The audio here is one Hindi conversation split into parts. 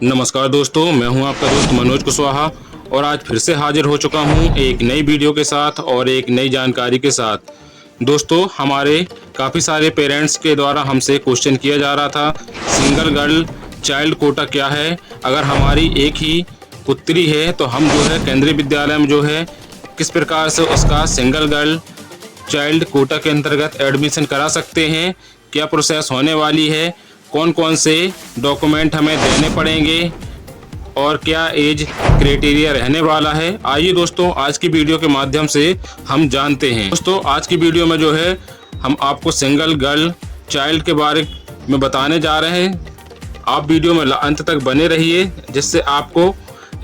नमस्कार दोस्तों, मैं हूं आपका दोस्त मनोज कुशवाहा और आज फिर से हाजिर हो चुका हूं एक नई वीडियो के साथ और एक नई जानकारी के साथ। दोस्तों, हमारे काफ़ी सारे पेरेंट्स के द्वारा हमसे क्वेश्चन किया जा रहा था, सिंगल गर्ल चाइल्ड कोटा क्या है। अगर हमारी एक ही पुत्री है तो हम जो है केंद्रीय विद्यालय में जो है किस प्रकार से उसका सिंगल गर्ल चाइल्ड कोटा के अंतर्गत एडमिशन करा सकते हैं, क्या प्रोसेस होने वाली है, कौन कौन से डॉक्यूमेंट हमें देने पड़ेंगे और क्या एज क्राइटेरिया रहने वाला है। आइए दोस्तों, आज की वीडियो के माध्यम से हम जानते हैं। दोस्तों, आज की वीडियो में जो है हम आपको सिंगल गर्ल चाइल्ड के बारे में बताने जा रहे हैं। आप वीडियो में अंत तक बने रहिए जिससे आपको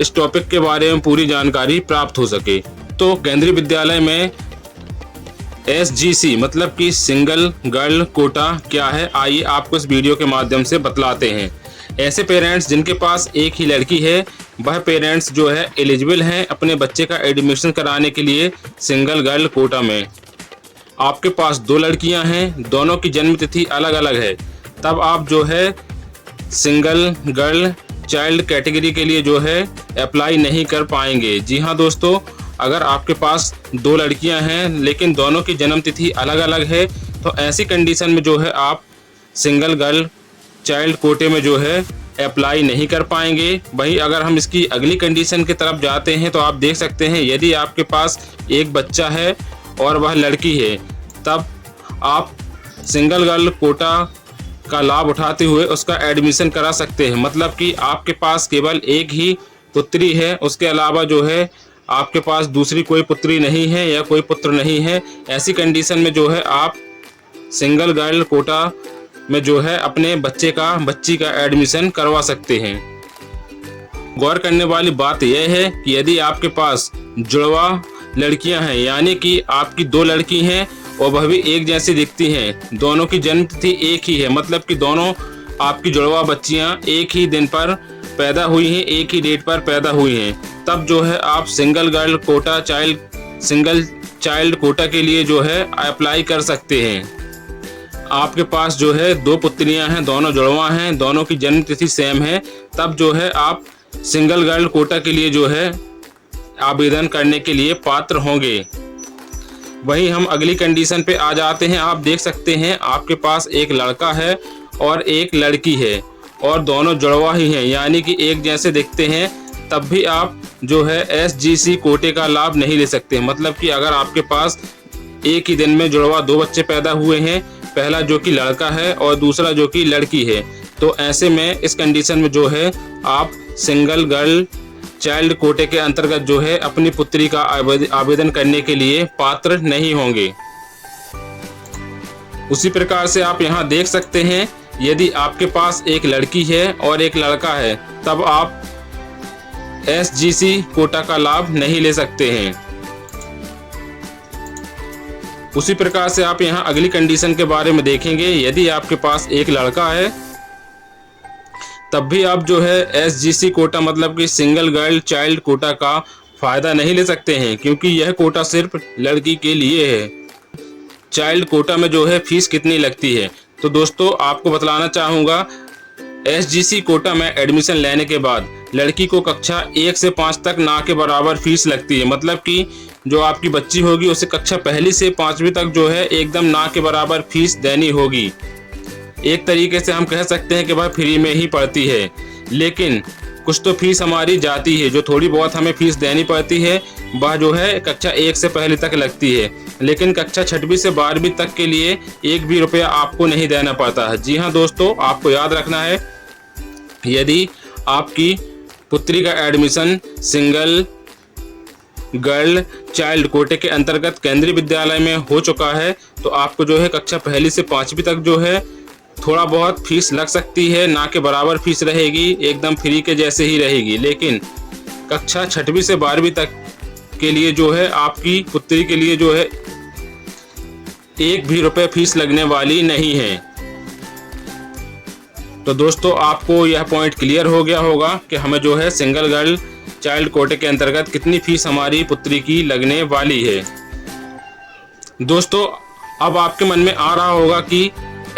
इस टॉपिक के बारे में पूरी जानकारी प्राप्त हो सके। तो केंद्रीय विद्यालय में SGC मतलब कि सिंगल गर्ल कोटा क्या है, आइए आपको इस वीडियो के माध्यम से बतलाते हैं। ऐसे पेरेंट्स जिनके पास एक ही लड़की है, वह पेरेंट्स जो है एलिजिबल हैं अपने बच्चे का एडमिशन कराने के लिए सिंगल गर्ल कोटा में। आपके पास दो लड़कियां हैं, दोनों की जन्म तिथि अलग अलग है, तब आप जो है सिंगल गर्ल चाइल्ड कैटेगरी के लिए जो है अप्लाई नहीं कर पाएंगे। जी हाँ दोस्तों, अगर आपके पास दो लड़कियां हैं लेकिन दोनों की जन्म तिथि अलग अलग है तो ऐसी कंडीशन में जो है आप सिंगल गर्ल चाइल्ड कोटे में जो है अप्लाई नहीं कर पाएंगे। वहीं अगर हम इसकी अगली कंडीशन की तरफ जाते हैं तो आप देख सकते हैं, यदि आपके पास एक बच्चा है और वह लड़की है, तब आप सिंगल गर्ल कोटा का लाभ उठाते हुए उसका एडमिशन करा सकते हैं। मतलब कि आपके पास केवल एक ही पुत्री है, उसके अलावा जो है आपके पास दूसरी कोई पुत्री नहीं है या कोई पुत्र नहीं है। ऐसी कंडीशन में जो है आप सिंगल गर्ल कोटा में जो है अपने बच्ची का एडमिशन करवा सकते हैं। गौर करने वाली बात यह है कि यदि आपके पास जुड़वा लड़कियां हैं, यानी कि आपकी दो लड़की हैं और वह भी एक जैसी दिखती हैं, दोनों की जन्म तिथि एक ही है, मतलब कि दोनों आपकी जुड़वा बच्चियां एक ही दिन पर पैदा हुई हैं, एक ही डेट पर पैदा हुई हैं, तब जो है आप सिंगल चाइल्ड कोटा के लिए जो है अप्लाई कर सकते हैं। आपके पास जो है दो पुत्रियां हैं, दोनों जुड़वा हैं, दोनों की जन्म तिथि सेम है, तब जो है आप सिंगल गर्ल कोटा के लिए जो है आवेदन करने के लिए पात्र होंगे। वहीं हम अगली कंडीशन पे आ जाते हैं। आप देख सकते हैं आपके पास एक लड़का है और एक लड़की है और दोनों जुड़वा ही हैं, यानी कि एक जैसे दिखते हैं, तब भी आप जो है SGC कोटे का लाभ नहीं ले सकते। मतलब कि अगर आपके पास एक ही दिन में जुड़वा दो बच्चे पैदा हुए हैं, पहला जो कि लड़का है और दूसरा जो कि लड़की है, तो ऐसे में इस कंडीशन में जो है आप सिंगल गर्ल चाइल्ड कोटे के अंतर्गत जो है अपनी पुत्री का आवेदन करने के लिए पात्र नहीं होंगे। उसी प्रकार से आप यहाँ देख सकते हैं, यदि आपके पास एक लड़की है और एक लड़का है, तब आप SGC कोटा का लाभ नहीं ले सकते हैं। उसी प्रकार से आप यहाँ अगली कंडीशन के बारे में देखेंगे, यदि आपके पास एक लड़का है तब भी आप जो है SGC कोटा मतलब कि सिंगल गर्ल चाइल्ड कोटा का फायदा नहीं ले सकते हैं, क्योंकि यह कोटा सिर्फ लड़की के लिए है। चाइल्ड कोटा में जो है फीस कितनी लगती है, तो दोस्तों आपको बतलाना चाहूँगा, SGC कोटा में एडमिशन लेने के बाद लड़की को कक्षा 1 से 5 तक ना के बराबर फीस लगती है। मतलब कि जो आपकी बच्ची होगी उसे कक्षा 1 से 5वीं तक जो है एकदम ना के बराबर फीस देनी होगी। एक तरीके से हम कह सकते हैं कि वह फ्री में ही पढ़ती है, लेकिन कुछ तो फीस हमारी जाती है, जो थोड़ी बहुत हमें फीस देनी पड़ती है वह जो है कक्षा 1 से पहले तक लगती है, लेकिन कक्षा 6वीं से 12वीं तक के लिए एक भी रुपया आपको नहीं देना पड़ता है। जी हाँ दोस्तों, आपको याद रखना है, यदि आपकी पुत्री का एडमिशन सिंगल गर्ल चाइल्ड कोटे के अंतर्गत केंद्रीय विद्यालय में हो चुका है तो आपको जो है कक्षा 1 से 5वीं तक जो है थोड़ा बहुत फीस लग सकती है, ना के बराबर फीस रहेगी, एकदम फ्री के जैसे ही रहेगी, लेकिन कक्षा 6वीं से 12वीं तक के लिए जो है आपकी पुत्री के लिए जो है एक भी रुपये फीस लगने वाली नहीं है। तो दोस्तों आपको यह पॉइंट क्लियर हो गया होगा कि हमें जो है सिंगल गर्ल चाइल्ड कोटे के अंतर्गत कितनी फीस हमारी पुत्री की लगने वाली है। दोस्तों अब आपके मन में आ रहा होगा कि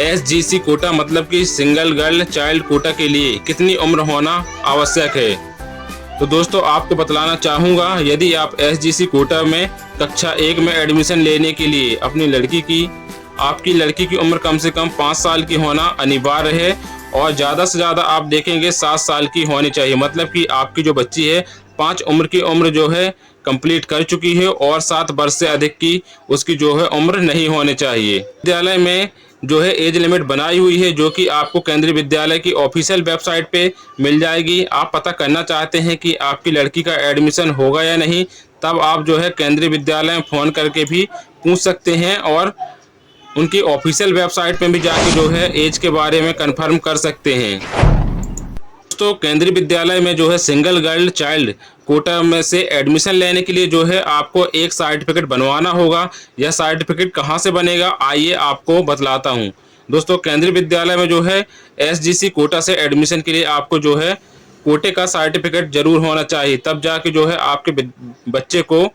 SGC कोटा मतलब कि सिंगल गर्ल चाइल्ड कोटा के लिए कितनी उम्र होना आवश्यक है। तो दोस्तों आपको बतलाना चाहूँगा, यदि आप SGC कोटा में कक्षा 1 में एडमिशन लेने के लिए आपकी लड़की की उम्र कम से कम 5 साल की होना अनिवार्य है और ज़्यादा से ज़्यादा आप देखेंगे 7 साल की होनी चाहिए। मतलब कि आपकी जो बच्ची है 5 उम्र की उम्र जो है कंप्लीट कर चुकी है और 7 वर्ष से अधिक की उसकी जो है उम्र नहीं होनी चाहिए। विद्यालय में जो है एज लिमिट बनाई हुई है, जो कि आपको केंद्रीय विद्यालय की ऑफिशियल वेबसाइट पे मिल जाएगी। आप पता करना चाहते हैं कि आपकी लड़की का एडमिशन होगा या नहीं, तब आप जो है केंद्रीय विद्यालय में फ़ोन करके भी पूछ सकते हैं और उनकी ऑफिशियल वेबसाइट में भी जाके जो है एज के बारे में कंफर्म कर सकते हैं। तो केंद्रीय विद्यालय में जो है सिंगल गर्ल चाइल्ड कोटा में से एडमिशन लेने के लिए जो है आपको एक सर्टिफिकेट बनवाना होगा। यह सर्टिफिकेट कहाँ से बनेगा, आइए आपको बतलाता हूँ। दोस्तों केंद्रीय विद्यालय में जो है SGC कोटा से एडमिशन के लिए आपको जो है कोटे का सर्टिफिकेट जरूर होना चाहिए, तब जाके जो है आपके बच्चे को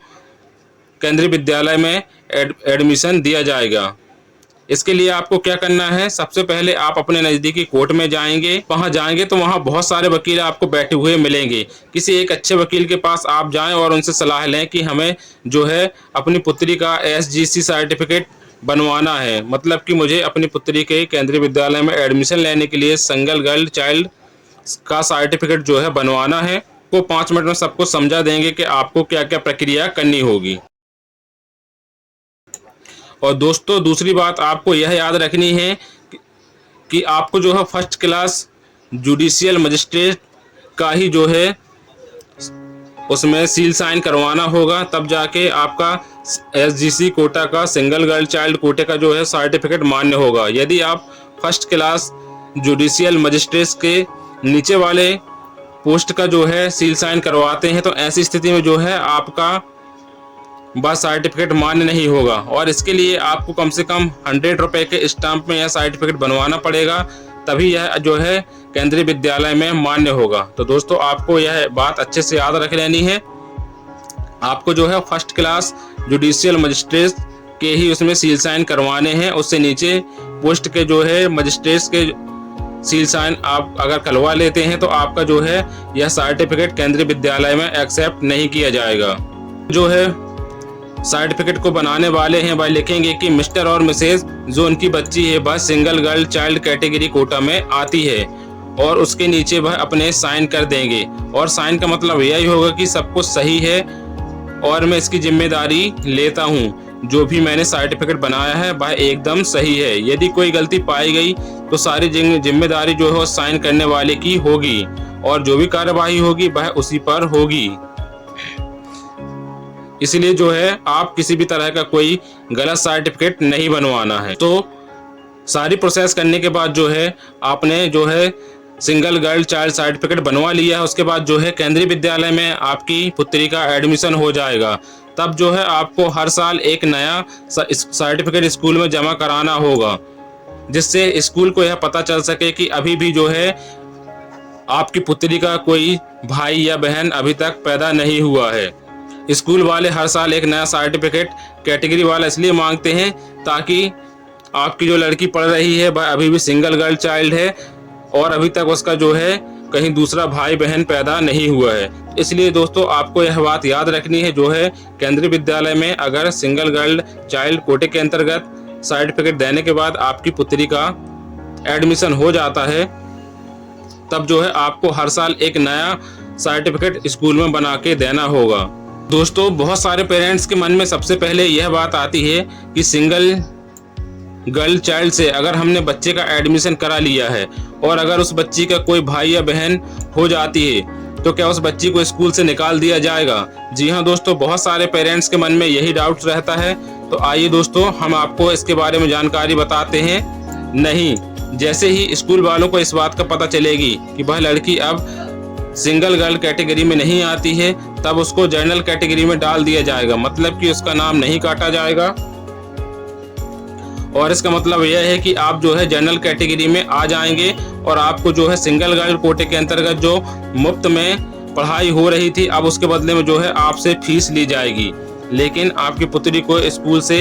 केंद्रीय विद्यालय में एडमिशन दिया जाएगा। इसके लिए आपको क्या करना है, सबसे पहले आप अपने नज़दीकी कोर्ट में जाएंगे। वहां जाएंगे तो वहां बहुत सारे वकील आपको बैठे हुए मिलेंगे। किसी एक अच्छे वकील के पास आप जाएं और उनसे सलाह लें कि हमें जो है अपनी पुत्री का SGC सर्टिफिकेट बनवाना है। मतलब कि मुझे अपनी पुत्री के केंद्रीय विद्यालय में एडमिशन लेने के लिए सिंगल गर्ल चाइल्ड का सर्टिफिकेट जो है बनवाना है। वो 5 मिनट में सबको समझा देंगे कि आपको क्या क्या प्रक्रिया करनी होगी। और दोस्तों दूसरी बात आपको यह याद रखनी है कि आपको जो है फर्स्ट क्लास जुडिशियल मजिस्ट्रेट का ही जो है उसमें सील साइन करवाना होगा, तब जाके आपका SGC कोटा का सिंगल गर्ल चाइल्ड कोटे का जो है सर्टिफिकेट मान्य होगा। यदि आप फर्स्ट क्लास जुडिशियल मजिस्ट्रेट के नीचे वाले पोस्ट का जो है सील साइन करवाते हैं तो ऐसी स्थिति में जो है आपका बस सर्टिफिकेट मान्य नहीं होगा और इसके लिए आपको कम से कम 100 रुपये के स्टाम्प में यह सर्टिफिकेट बनवाना पड़ेगा, तभी यह जो है केंद्रीय विद्यालय में मान्य होगा। तो दोस्तों आपको यह बात अच्छे से याद रख लेनी है। आपको जो है फर्स्ट क्लास जुडिशियल मजिस्ट्रेट के ही उसमें सील साइन करवाने हैं। उससे नीचे पोस्ट के जो है मजिस्ट्रेट के सील साइन आप अगर करवा लेते हैं तो आपका जो है यह सर्टिफिकेट केंद्रीय विद्यालय में एक्सेप्ट नहीं किया जाएगा। जो है सर्टिफिकेट को बनाने वाले हैं वह लिखेंगे कि मिस्टर और मिसेज जो उनकी बच्ची है वह single girl child category quota में आती है और उसके नीचे वह अपने साइन कर देंगे। और साइन का मतलब यही होगा कि सब कुछ सही है और मैं इसकी जिम्मेदारी लेता हूँ, जो भी मैंने सर्टिफिकेट बनाया है वह एकदम सही है। यदि कोई गलती पाई गई तो सारी जिम्मेदारी जो है साइन करने वाले की होगी और जो भी कार्यवाही होगी वह उसी पर होगी। इसलिए जो है आप किसी भी तरह का कोई गलत सर्टिफिकेट नहीं बनवाना है। तो सारी प्रोसेस करने के बाद जो है आपने जो है सिंगल गर्ल चाइल्ड सर्टिफिकेट बनवा लिया है, उसके बाद जो है केंद्रीय विद्यालय में आपकी पुत्री का एडमिशन हो जाएगा। तब जो है आपको हर साल एक नया सर्टिफिकेट स्कूल में जमा कराना होगा, जिससे स्कूल को यह पता चल सके कि अभी भी जो है आपकी पुत्री का कोई भाई या बहन अभी तक पैदा नहीं हुआ है। स्कूल वाले हर साल एक नया सर्टिफिकेट कैटेगरी वाला इसलिए मांगते हैं ताकि आपकी जो लड़की पढ़ रही है वह अभी भी सिंगल गर्ल चाइल्ड है और अभी तक उसका जो है कहीं दूसरा भाई बहन पैदा नहीं हुआ है। इसलिए दोस्तों आपको यह बात याद रखनी है, जो है केंद्रीय विद्यालय में अगर सिंगल गर्ल चाइल्ड कोटे के अंतर्गत सर्टिफिकेट देने के बाद आपकी पुत्री का एडमिशन हो जाता है, तब जो है आपको हर साल एक नया सर्टिफिकेट स्कूल में बना के देना होगा। दोस्तों बहुत सारे पेरेंट्स के मन में सबसे पहले यह बात आती है कि सिंगल गर्ल चाइल्ड से अगर हमने बच्चे का एडमिशन करा लिया है और अगर उस बच्ची का कोई भाई या बहन हो जाती है तो क्या उस बच्ची को स्कूल से निकाल दिया जाएगा। जी हाँ दोस्तों, बहुत सारे पेरेंट्स के मन में यही डाउट रहता है। तो आइए दोस्तों हम आपको इसके बारे में जानकारी बताते हैं। नहीं, जैसे ही स्कूल वालों को इस बात का पता चलेगी कि वह लड़की अब सिंगल गर्ल कैटेगरी में नहीं आती है, तब उसको जनरल कैटेगरी में डाल दिया जाएगा। मतलब कि उसका नाम नहीं काटा जाएगा और इसका मतलब यह है कि आप जो है जनरल कैटेगरी में आ जाएंगे और आपको जो है सिंगल गर्ल कोटे के अंतर्गत जो मुफ्त में पढ़ाई हो रही थी अब उसके बदले में जो है आपसे फीस ली जाएगी। लेकिन आपकी पुत्री को स्कूल से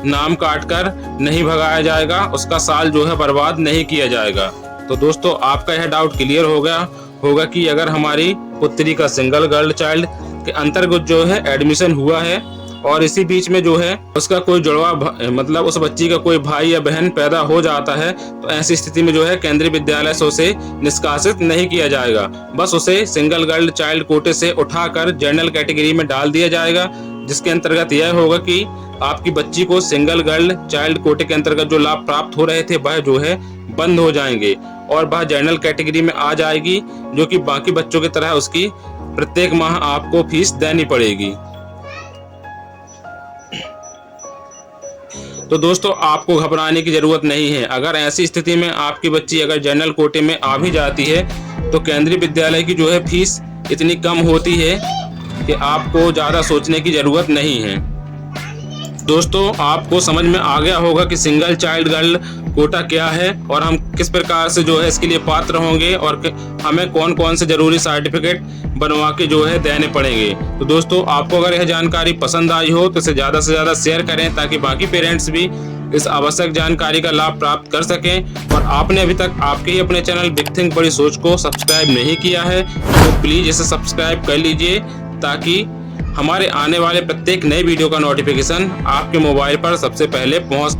नाम काट कर नहीं भगाया जाएगा, उसका साल जो है बर्बाद नहीं किया जाएगा। तो दोस्तों आपका यह डाउट क्लियर हो गया होगा कि अगर हमारी पुत्री का सिंगल गर्ल चाइल्ड के अंतर्गत जो है एडमिशन हुआ है और इसी बीच में जो है उसका कोई जुड़वा मतलब उस बच्ची का कोई भाई या बहन पैदा हो जाता है, तो ऐसी स्थिति में जो है केंद्रीय विद्यालय से उसे निष्कासित नहीं किया जाएगा, बस उसे सिंगल गर्ल चाइल्ड कोटे से उठाकर जनरल कैटेगरी में डाल दिया जाएगा, जिसके अंतर्गत यह होगा कि आपकी बच्ची को सिंगल गर्ल चाइल्ड कोटे के अंतर्गत जो लाभ प्राप्त हो रहे थे वह जो है बंद हो जाएंगे और वह जनरल कैटेगरी में आ जाएगी, जो कि बाकी बच्चों की तरह उसकी प्रत्येक माह आपको फीस देनी पड़ेगी। तो दोस्तों आपको घबराने की जरूरत नहीं है। अगर ऐसी स्थिति में आपकी बच्ची अगर जनरल कोटे में आ भी जाती है तो केंद्रीय विद्यालय की जो है फीस इतनी कम होती है कि आपको ज़्यादा सोचने की जरूरत नहीं है। दोस्तों आपको समझ में आ गया होगा कि सिंगल चाइल्ड गर्ल कोटा क्या है और हम किस प्रकार से जो है इसके लिए पात्र होंगे और हमें कौन कौन से जरूरी सर्टिफिकेट बनवा के जो है देने पड़ेंगे। तो दोस्तों आपको अगर यह जानकारी पसंद आई हो तो इसे ज़्यादा से ज़्यादा शेयर करें ताकि बाकी पेरेंट्स भी इस आवश्यक जानकारी का लाभ प्राप्त कर सकें। और आपने अभी तक आपके ही अपने चैनल बिग थिंक बड़ी सोच को सब्सक्राइब नहीं किया है तो प्लीज़ इसे सब्सक्राइब कर लीजिए ताकि हमारे आने वाले प्रत्येक नए वीडियो का नोटिफिकेशन आपके मोबाइल पर सबसे पहले पहुंच